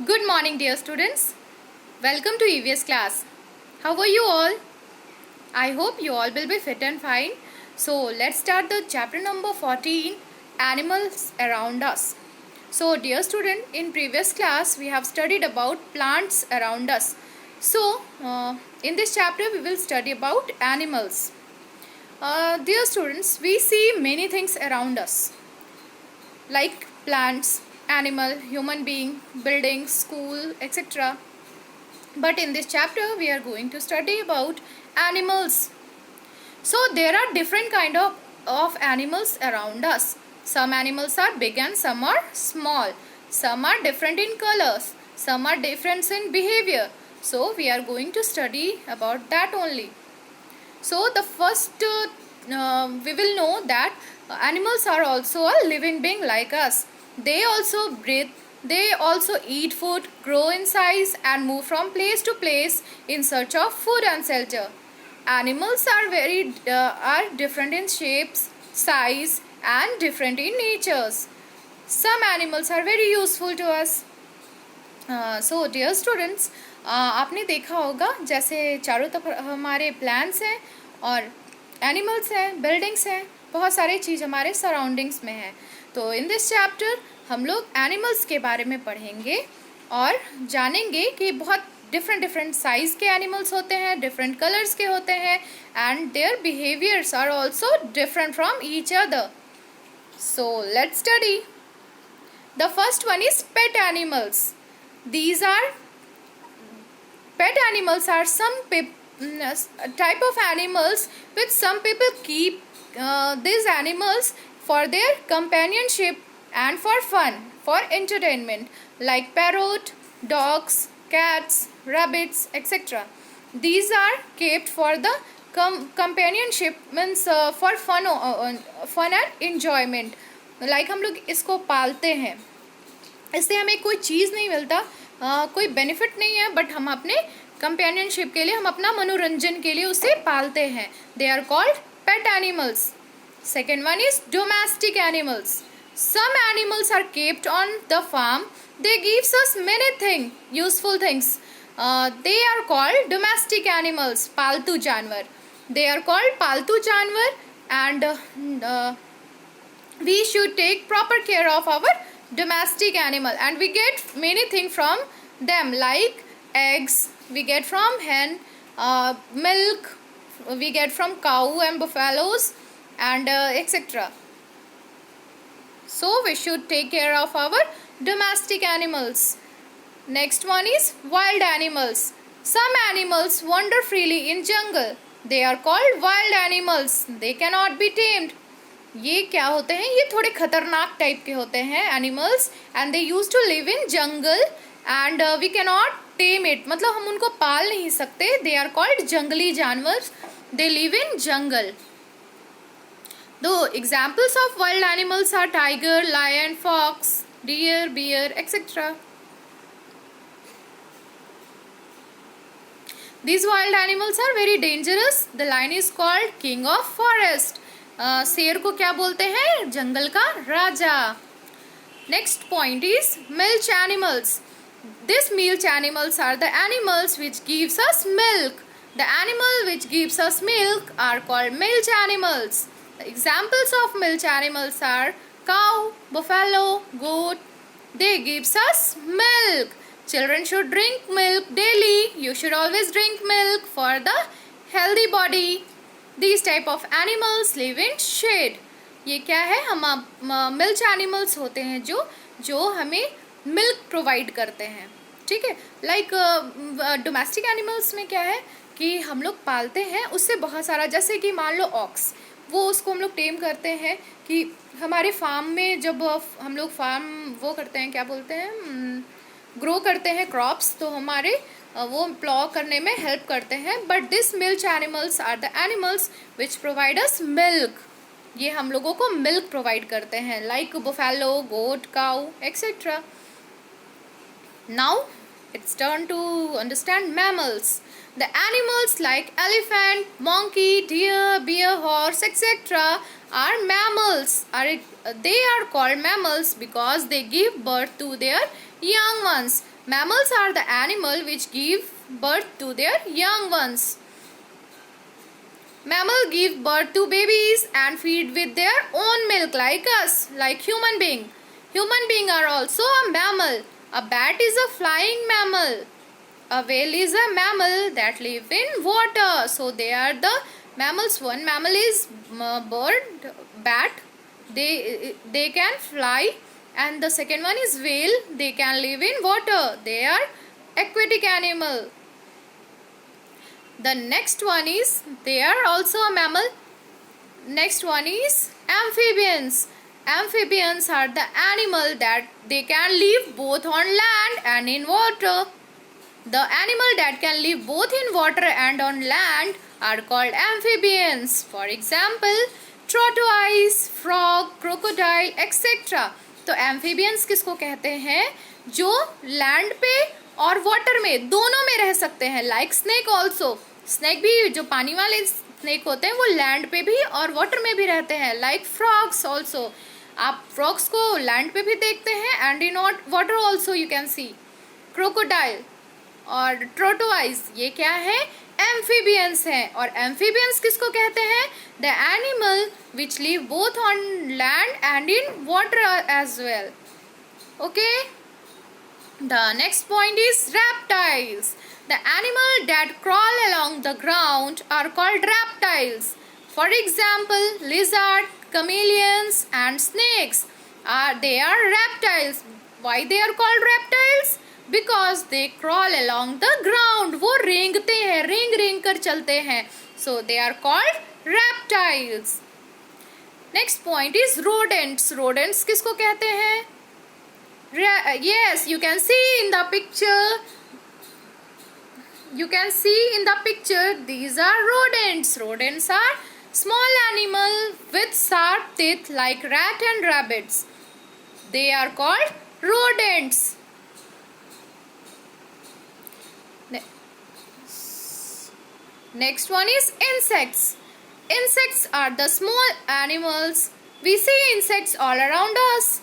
Good morning, dear students. Welcome to EVS class. How are you all? I hope you all will be fit and fine. So, let's start the chapter number 14, Animals Around Us. So, dear student, in previous class we have studied about plants around us. So, in this chapter we will study about animals. Dear students, we see many things around us, like plants, animal, human being, buildings, school, etc. But in this chapter we are going to study about animals. So there are different of animals around us. Some animals are big and some are small. Some are different in colors. Some are different in behavior. So we are going to study about that only. So the first we will know that animals are also a living being like us. They also breathe, they also eat food, grow in size and move from place to place in search of food and shelter. Animals are different in shapes, size and different in natures. Some animals are very useful to us. So dear students, आपने देखा होगा जैसे चारों तरफ हमारे plants हैं और animals हैं, बिल्डिंग्स हैं, बहुत सारी चीज़ हमारे सराउंडिंग्स में हैं. तो इन दिस चैप्टर हम लोग एनिमल्स के बारे में पढ़ेंगे और जानेंगे कि बहुत डिफरेंट साइज़ के एनिमल्स होते हैं, डिफरेंट कलर्स के होते हैं and their behaviours are also different from each other. So let's study. The first one is pet animals. These are pet animals are some type of animals which some people keep these animals for their companionship and for fun, for entertainment, like parrot, dogs, cats, rabbits, etc. These are kept for the companionship, means for fun and enjoyment. Like हम लोग इसको पालते हैं, इससे हमें कोई चीज़ नहीं मिलता, कोई बेनिफिट नहीं है, बट हम अपने कंपेनियनशिप के लिए, हम अपना मनोरंजन के लिए उसे पालते हैं. They are called pet animals. Second one is domestic animals. Some animals are kept on the farm. They gives us many thing, useful things. They are called domestic animals, पालतू जानवर. दे आर कॉल्ड पालतू जानवर and we should take proper care of our domestic animal and we get many things from them, like eggs we get from hen, milk we get from cow and buffaloes and etc. So we should take care of our domestic animals. Next one is wild animals. Some animals wander freely in jungle. They are called wild animals. They cannot be tamed. ये क्या होते हैं? ये थोड़े खतरनाक type के होते हैं animals and they use to live in jungle and we can not tame it, मतलब हम उनको पाल नहीं सकते. दे आर कॉल्ड जंगली जानवर. They live in jungle. दो examples of wild animals are tiger, lion, fox, deer, bear, etcetera. These wild animals are very dangerous. The lion is called king of forest. शेर को क्या बोलते हैं? जंगल का राजा. Next point is milch animals. This milch animals are the animals which gives us milk. The animal which gives us milk are called milch animals. The examples of milch animals are cow, buffalo, goat. They gives us milk. Children should drink milk daily. You should always drink milk for the healthy body. These type of animals live in shade. ये क्या है? हम milch animals होते हैं जो हमें milk provide करते हैं. ठीक है. लाइक डोमेस्टिक एनिमल्स में क्या है कि हम लोग पालते हैं, उससे बहुत सारा, जैसे कि मान लो ऑक्स, वो उसको हम लोग टेम करते हैं कि हमारे फार्म में जब हम लोग फार्म वो करते हैं, क्या बोलते हैं, ग्रो करते हैं क्रॉप्स, तो हमारे वो प्लॉ करने में हेल्प करते हैं. But this milch animals are the animals which provide us milk. ये हम लोगों को मिल्क प्रोवाइड करते हैं, like buffalo, goat, cow, etcetera. Now it's turn to understand mammals. The animals like elephant, monkey, deer, bear, horse, etc. are mammals. They are called mammals because they give birth to their young ones. Mammals are the animal which give birth to their young ones. Mammals give birth to babies and feed with their own milk like us, like human being. Human beings are also a mammal. A bat is a flying mammal. A whale is a mammal that live in water. So they are the mammals. One mammal is bird, bat. They can fly, and the second one is whale. They can live in water. They are aquatic animal. The next one is, they are also a mammal. Next one is amphibians. Amphibians are the animal that they can live both on land and in water. The animal that can live both in water and on land are called amphibians. For example, tortoise, frog, crocodile, etc. तो amphibians किसको कहते हैं? जो land पे और water में दोनों में रह सकते हैं. Like snake also. स्नेक भी, जो पानी वाले स्नेक होते हैं वो लैंड पे भी और वाटर में भी रहते हैं. Like frogs also. आप फ्रॉग्स को लैंड पे भी देखते हैं and in water also you can see. Crocodile और टोर्टोइस ये क्या है? एम्फीबियंस हैं. और एम्फीबियंस किसको कहते हैं? The animal which live both on land and in water as well. Okay. The next point is reptiles. The animals that crawl along the ground are called reptiles. For example, lizard, chameleons and snakes they are reptiles. Why they are called reptiles? Because they crawl along the ground. वो रेंगते हैं, रेंग कर चलते हैं. So they are called reptiles. Next point is rodents. Rodents किसको कहते हैं? Yes, you can see in the picture. You can see in the picture, these are rodents. Rodents are small animals with sharp teeth like rat and rabbits. They are called rodents. Next one is insects. Insects are the small animals. We see insects all around us.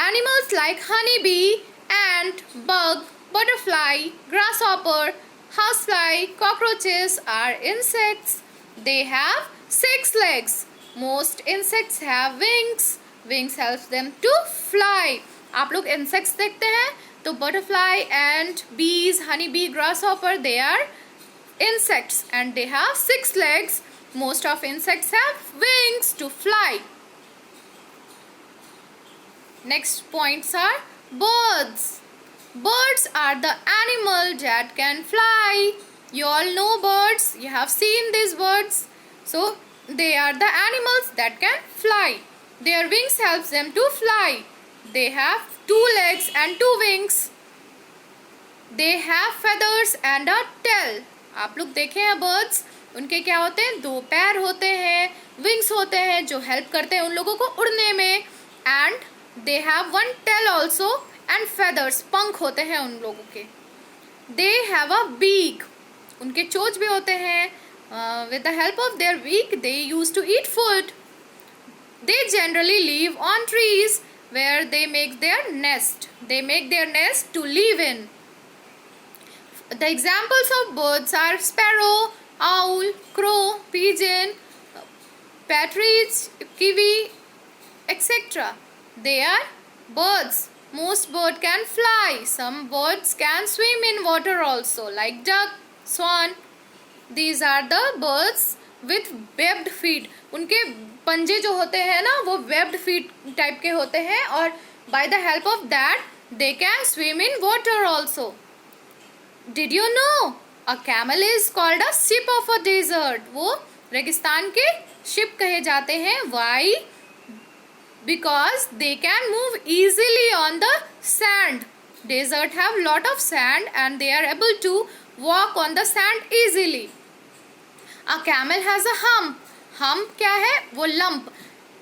Animals like honeybee, ant, bug, butterfly, grasshopper, housefly, cockroaches are insects. They have 6 legs. Most insects have wings. Wings helps them to fly. आप लोग insects देखते हैं तो butterfly, ant, bees, honeybee, grasshopper, they are insects and they have 6 legs. Most of insects have wings to fly. Next points are birds. Birds are the animal that can fly. You all know birds. You have seen these birds. So they are the animals that can fly. Their wings helps them to fly. They have 2 legs and 2 wings. They have feathers and a tail. आप लोग देखे हैं birds. उनके क्या होते हैं? 2 पैर होते हैं, wings होते हैं जो help करते हैं उन लोगों को उड़ने में. And they have 1 tail also and feathers. पंख होते हैं उन लोगों के. They have a beak. उनके चोंच भी होते हैं. With the help of their beak, they used to eat food. They generally live on trees where they make their nest. They make their nest to live in. The examples of birds are sparrow, owl, crow, pigeon, partridge, kiwi, etc. They are birds. Most birds can fly. Some birds can swim in water also, like duck, swan. These are the birds with webbed feet. उनके पंजे जो होते हैं ना वो webbed feet type के होते हैं और by the help of that they can swim in water also. Did you know a camel is called a ship of a desert? वो रेगिस्तान के ship कहे जाते हैं. Why? Because they can move easily on the sand. Desert have lot of sand and they are able to walk on the sand easily. A camel has a hump. Hump क्या है? वो lump.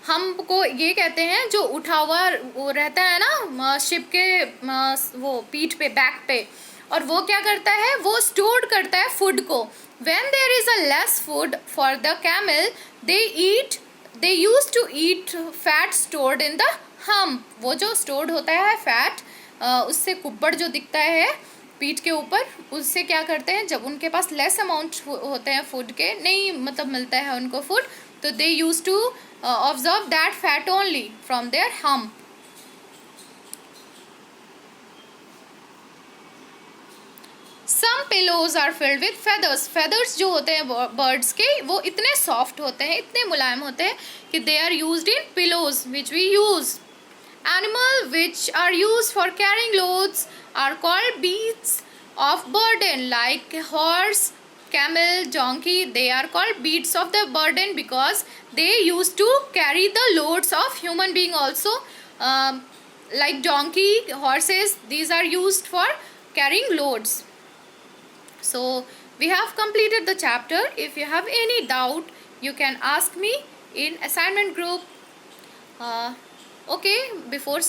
Hump को ये कहते हैं जो उठा हुआ वो रहता है ना शिप के वो पीठ पे, बैक पे. और वो क्या करता है? वो स्टोर करता है फूड को. When there is a less food for the camel, they used to eat fat stored in the hump. वो जो stored होता है fat उससे कुब्बड़ जो दिखता है पीठ के ऊपर, उससे क्या करते हैं, जब उनके पास लेस अमाउंट होते हैं फूड के, नहीं मतलब मिलता है उनको फूड, तो they use to observe that fat only from their hump. Some pillows are filled with feathers. Feathers जो होते हैं बर्ड्स के, वो इतने सॉफ्ट होते हैं, इतने मुलायम होते हैं कि they are used in pillows which we use. Animal which are used for carrying loads are called beasts of burden, like horse, camel, donkey. They are called beasts of the burden because they used to carry the loads of human being also. Like donkey, horses, these are used for carrying loads. So we have completed the chapter. If you have any doubt, you can ask me in assignment group. Okay, before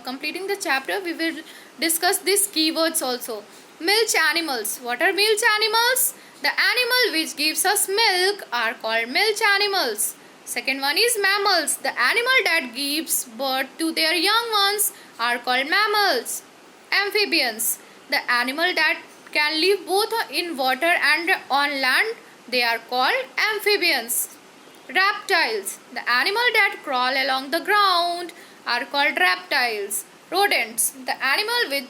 completing the chapter, we will discuss these keywords also. Milch animals. What are milch animals? The animal which gives us milk are called milch animals. Second one is mammals. The animal that gives birth to their young ones are called mammals. Amphibians. The animal that can live both in water and on land, they are called amphibians. Reptiles. The animal that crawl along the ground are called reptiles. Rodents. The animal with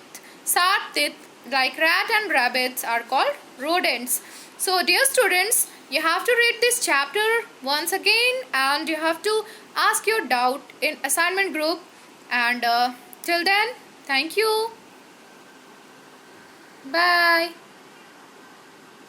sharp teeth like rat and rabbits are called rodents. So dear students, you have to read this chapter once again and you have to ask your doubt in assignment group. And till then, thank you. Bye.